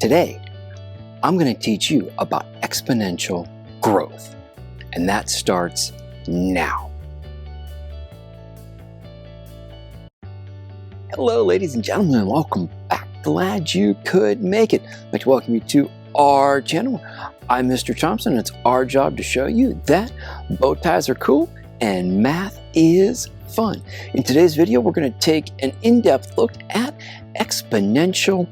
Today, I'm going to teach you about exponential growth, and that starts now. Hello, ladies and gentlemen, and welcome back. Glad you could make it. I'd like to welcome you to our channel. I'm Mr. Thompson. It's our job to show you that bow ties are cool and math is fun. In today's video, we're going to take an in-depth look at exponential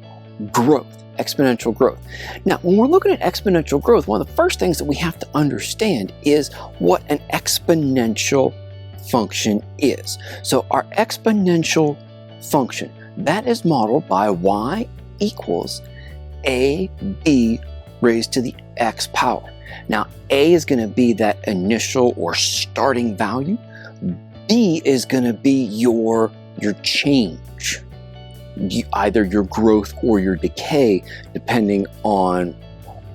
growth. Exponential growth. Now, when we're looking at exponential growth, one of the first things that we have to understand is what an exponential function is. So our exponential function, that is modeled by y equals ab raised to the x power. Now, a is going to be that initial or starting value. B is going to be your change, either your growth or your decay, depending on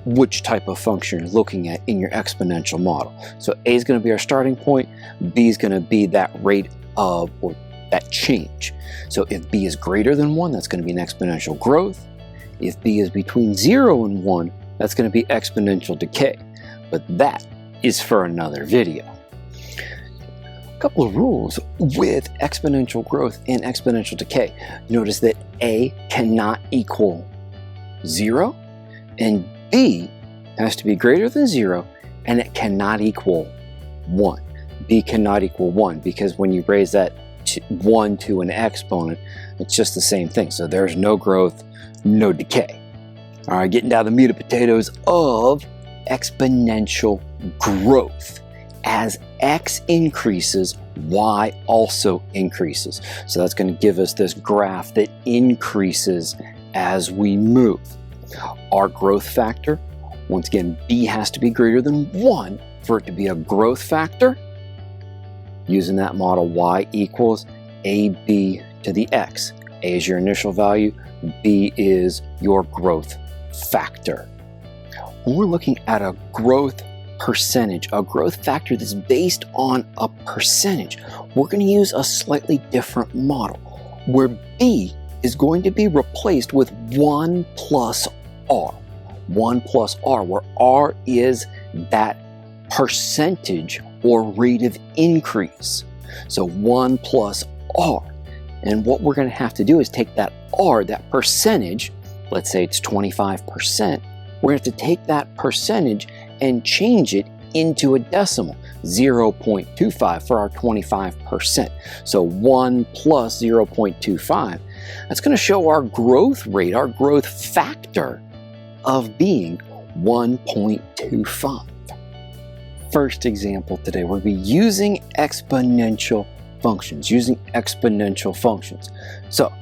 which type of function you're looking at in your exponential model. So A is going to be our starting point, B is going to be that rate of, or that change. So if B is greater than 1, that's going to be an exponential growth. If B is between 0 and 1, that's going to be exponential decay. But that is for another video. A couple of rules with exponential growth and exponential decay. Notice that A cannot equal 0, and B has to be greater than 0, and it cannot equal 1. B cannot equal 1 because when you raise that 1 to an exponent, it's just the same thing. So there's no growth, no decay. All right, getting down to the meat and potatoes of exponential growth. As x increases, y also increases. So that's going to give us this graph that increases as we move. Our growth factor, once again, b has to be greater than 1 for it to be a growth factor. Using that model, y equals ab to the x. A is your initial value, b is your growth factor. When we're looking at a growth percentage, a growth factor that's based on a percentage, we're going to use a slightly different model where b is going to be replaced with 1 plus r. 1 plus r, where r is that percentage or rate of increase. So 1 plus r. And what we're going to have to do is take that r, that percentage, let's say it's 25%, we're going to have to take that percentage and change it into a decimal, 0.25 for our 25%. So 1 plus 0.25, that's going to show our growth rate, our growth factor of being 1.25. First example today, we'll be using exponential functions, So,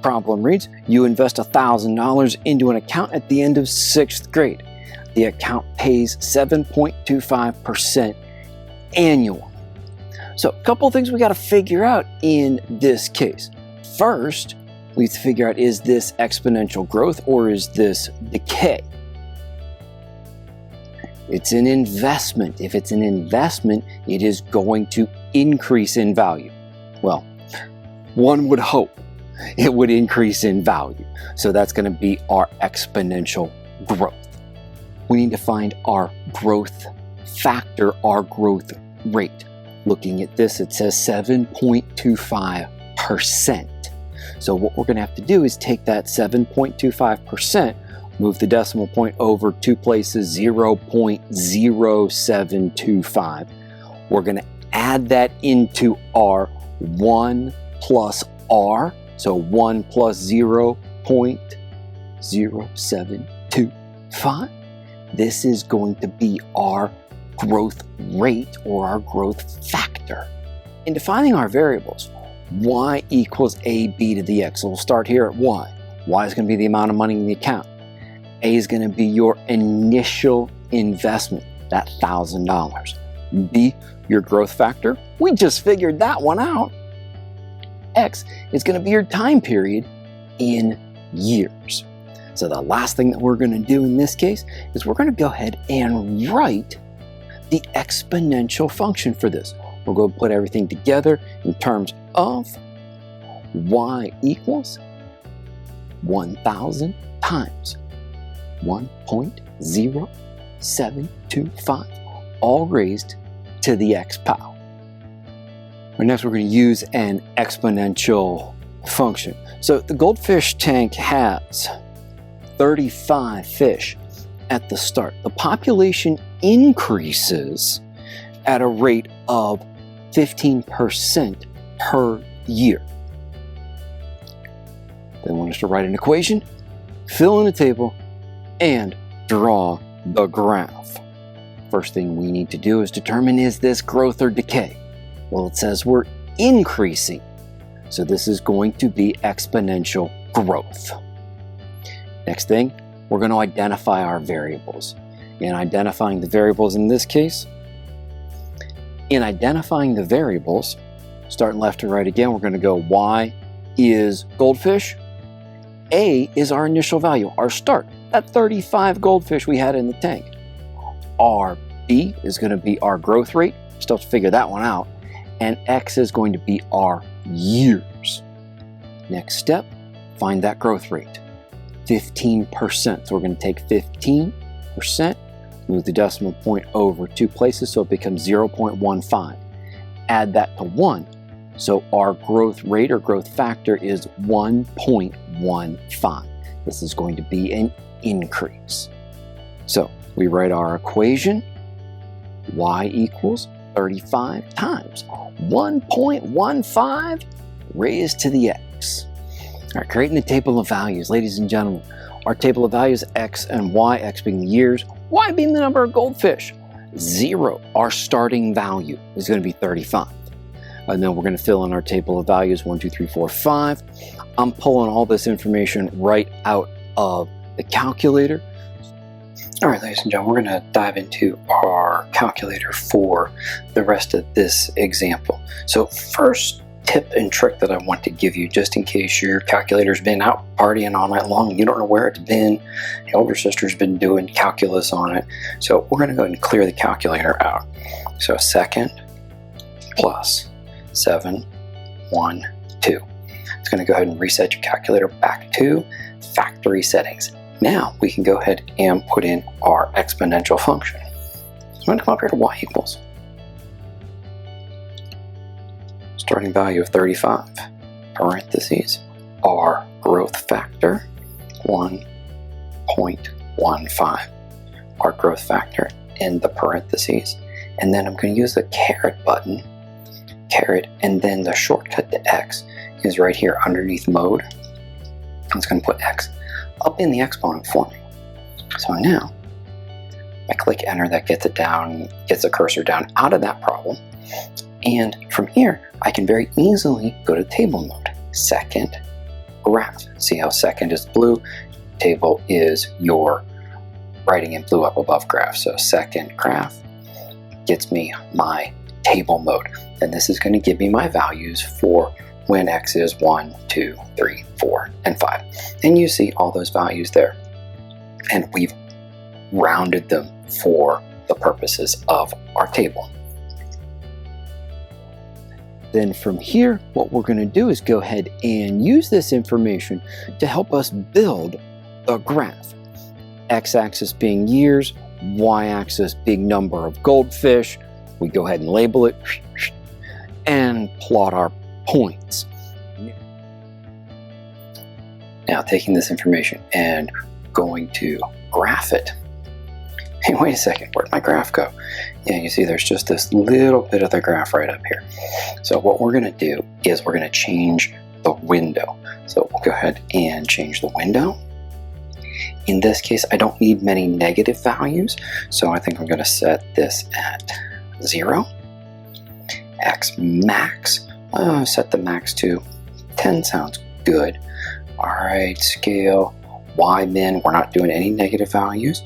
problem reads, you invest $1,000 into an account at the end of 6th grade. The account pays 7.25% annually. So a couple of things we got to figure out in this case. First, we have to figure out, is this exponential growth or is this decay? It's an investment. If it's an investment, it is going to increase in value. Well, one would hope it would increase in value. So that's going to be our exponential growth. We need to find our growth factor, our growth rate. Looking at this, it says 7.25%. So what we're going to have to do is take that 7.25%, move the decimal point over 2 places, 0.0725. We're going to add that into our 1 plus r. So 1 plus 0.0725. This is going to be our growth rate or our growth factor. In defining our variables, y equals ab to the x. So we'll start here at y. Y is going to be the amount of money in the account. A is going to be your initial investment, that $1,000. B, your growth factor. We just figured that one out. X is going to be your time period in years. So the last thing that we're going to do in this case is we're going to go ahead and write the exponential function for this. We're going to put everything together in terms of y equals 1,000 times 1.0725, all raised to the x power. Next, we're going to use an exponential function. So the goldfish tank has 35 fish at the start. The population increases at a rate of 15% per year. They want us to write an equation, fill in a table, and draw the graph. First thing we need to do is determine, is this growth or decay? Well, it says we're increasing, so this is going to be exponential growth. Next thing, we're going to identify our variables. In identifying the variables in this case, starting left to right again, we're going to go Y is goldfish, A is our initial value, our start, that 35 goldfish we had in the tank. Our B is going to be our growth rate, still have to figure that one out, and X is going to be our years. Next step, find that growth rate, 15%. So we're going to take 15%, move the decimal point over 2 places so it becomes 0.15. Add that to 1, so our growth rate or growth factor is 1.15. This is going to be an increase. So we write our equation, Y equals 35 times 1.15 raised to the x. All right, creating the table of values. Ladies and gentlemen, our table of values, x and y, x being the years, y being the number of goldfish. 0, our starting value, is going to be 35. And then we're going to fill in our table of values, 1, 2, 3, 4, 5. I'm pulling all this information right out of the calculator. All right, ladies and gentlemen, we're going to dive into our calculator for the rest of this example. So first tip and trick that I want to give you, just in case your calculator's been out partying all night long and you don't know where it's been, your older sister's been doing calculus on it. So we're going to go ahead and clear the calculator out. So second plus 7, 1, 2. It's going to go ahead and reset your calculator back to factory settings. Now we can go ahead and put in our exponential function. So I'm going to come up here to y equals starting value of 35, parentheses, our growth factor, 1.15, our growth factor in the parentheses. And then I'm going to use the caret button, and then the shortcut to x is right here underneath mode. It's going to put x up in the exponent for me. So now I click enter, that gets it down, gets the cursor down out of that problem. And from here, I can very easily go to table mode. Second graph. See how second is blue? Table is your writing in blue up above graph. So second graph gets me my table mode. And this is going to give me my values for when x is 1, 2, 3, 4, and 5. And you see all those values there. And we've rounded them for the purposes of our table. Then from here, what we're going to do is go ahead and use this information to help us build a graph. X-axis being years, y-axis being number of goldfish. We go ahead and label it and plot our points. Now taking this information and going to graph it. Hey, wait a second, where'd my graph go? Yeah, you see there's just this little bit of the graph right up here. So what we're going to do is we're going to change the window. So we'll go ahead and change the window. In this case, I don't need many negative values, so I think I'm going to set this at 0. X max, set the max to 10, sounds good. All right, scale, Y min, we're not doing any negative values,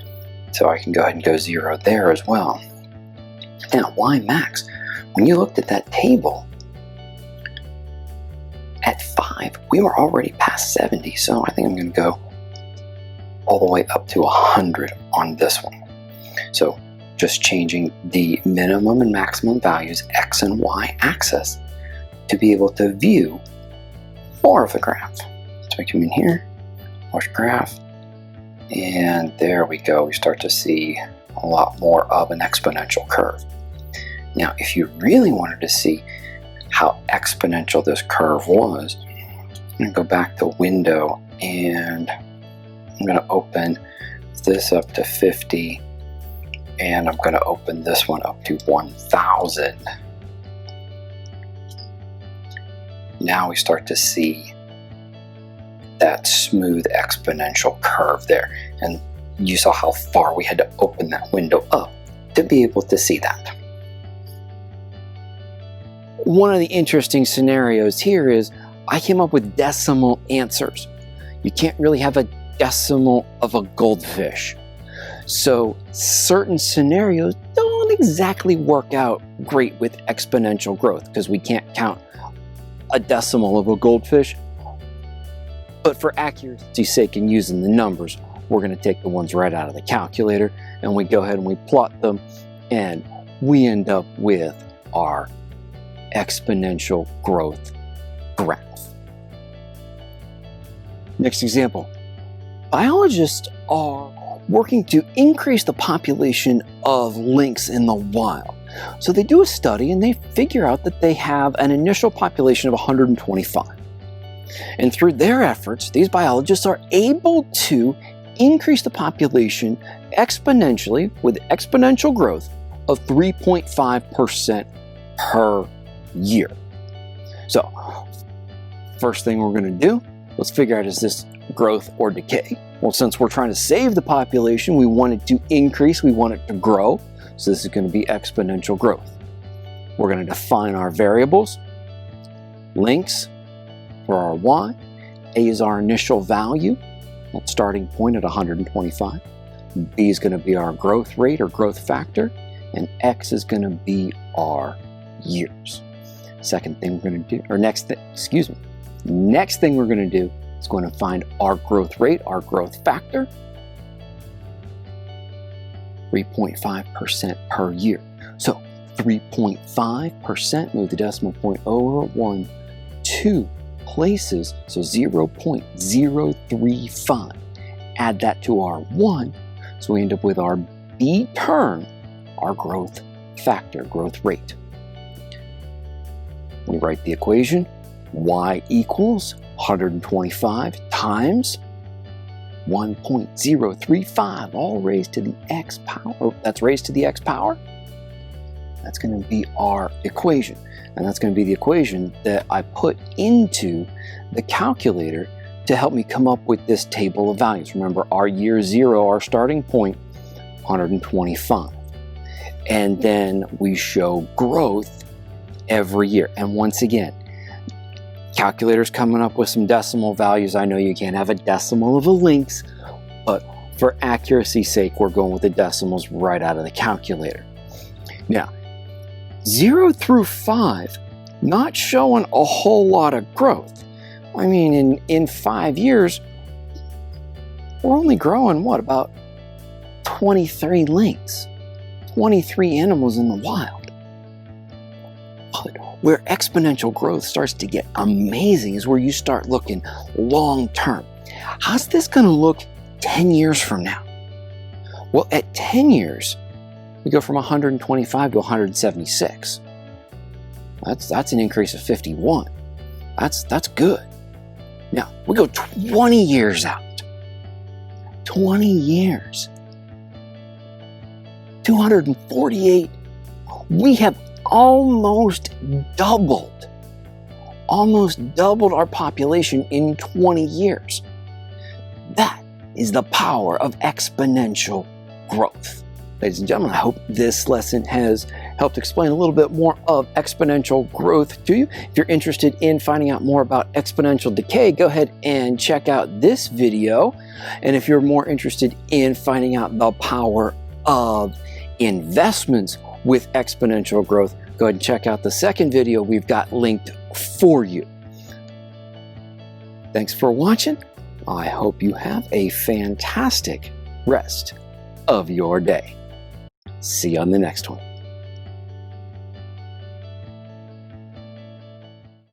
so I can go ahead and go 0 there as well. Now, Y max, when you looked at that table, at 5, we were already past 70, so I think I'm going to go all the way up to 100 on this one. So just changing the minimum and maximum values, X and Y axis, to be able to view more of the graph. So I come in here, watch graph, And there we go. We start to see a lot more of an exponential curve. Now, if you really wanted to see how exponential this curve was, I'm going to go back to Window, and I'm going to open this up to 50, and I'm going to open this one up to 1000. Now we start to see that smooth exponential curve there, and you saw how far we had to open that window up to be able to see that. One of the interesting scenarios here is I came up with decimal answers. You can't really have a decimal of a goldfish. So certain scenarios don't exactly work out great with exponential growth because we can't count a decimal of a goldfish. But for accuracy's sake and using the numbers, we're going to take the ones right out of the calculator, and we go ahead and we plot them, and we end up with our exponential growth graph. Next example. Biologists are working to increase the population of lynx in the wild. So they do a study and they figure out that they have an initial population of 125. And through their efforts, these biologists are able to increase the population exponentially with exponential growth of 3.5% per year. So, first thing we're going to do, let's figure out, is this growth or decay? Well, since we're trying to save the population, we want it to increase, we want it to grow. So this is going to be exponential growth. We're going to define our variables. Lynx for our y, a is our initial value, that starting point at 125. B is going to be our growth rate or growth factor, and x is going to be our years. Second thing we're going to do, or next thing we're going to do is going to find our growth rate, our growth factor, 3.5% per year. So 3.5%, move the decimal point over 2 places, so 0.035. Add that to our 1, so we end up with our B term, our growth factor, growth rate. We write the equation, y equals 125 times 1.035, all raised to the x power. That's raised to the x power. That's going to be our equation. And that's going to be the equation that I put into the calculator to help me come up with this table of values. Remember, our year 0, our starting point, 125. And then we show growth every year. And once again, calculator's coming up with some decimal values. I know you can't have a decimal of a lynx, but for accuracy's sake, we're going with the decimals right out of the calculator. Now, 0 through 5, not showing a whole lot of growth. I mean, in 5 years, we're only growing, what, about 23 lynx, 23 animals in the wild. But where exponential growth starts to get amazing is where you start looking long term. How's this going to look 10 years from now? Well, at 10 years, we go from 125 to 176. That's an increase of 51. That's good. Now, we go 20 years out. 20 years. 248. We have almost doubled our population in 20 years. That is the power of exponential growth. Ladies and gentlemen, I hope this lesson has helped explain a little bit more of exponential growth to you. If you're interested in finding out more about exponential decay, go ahead and check out this video. And if you're more interested in finding out the power of investments with exponential growth, go ahead and check out the second video we've got linked for you. Thanks for watching. I hope you have a fantastic rest of your day. See you on the next one.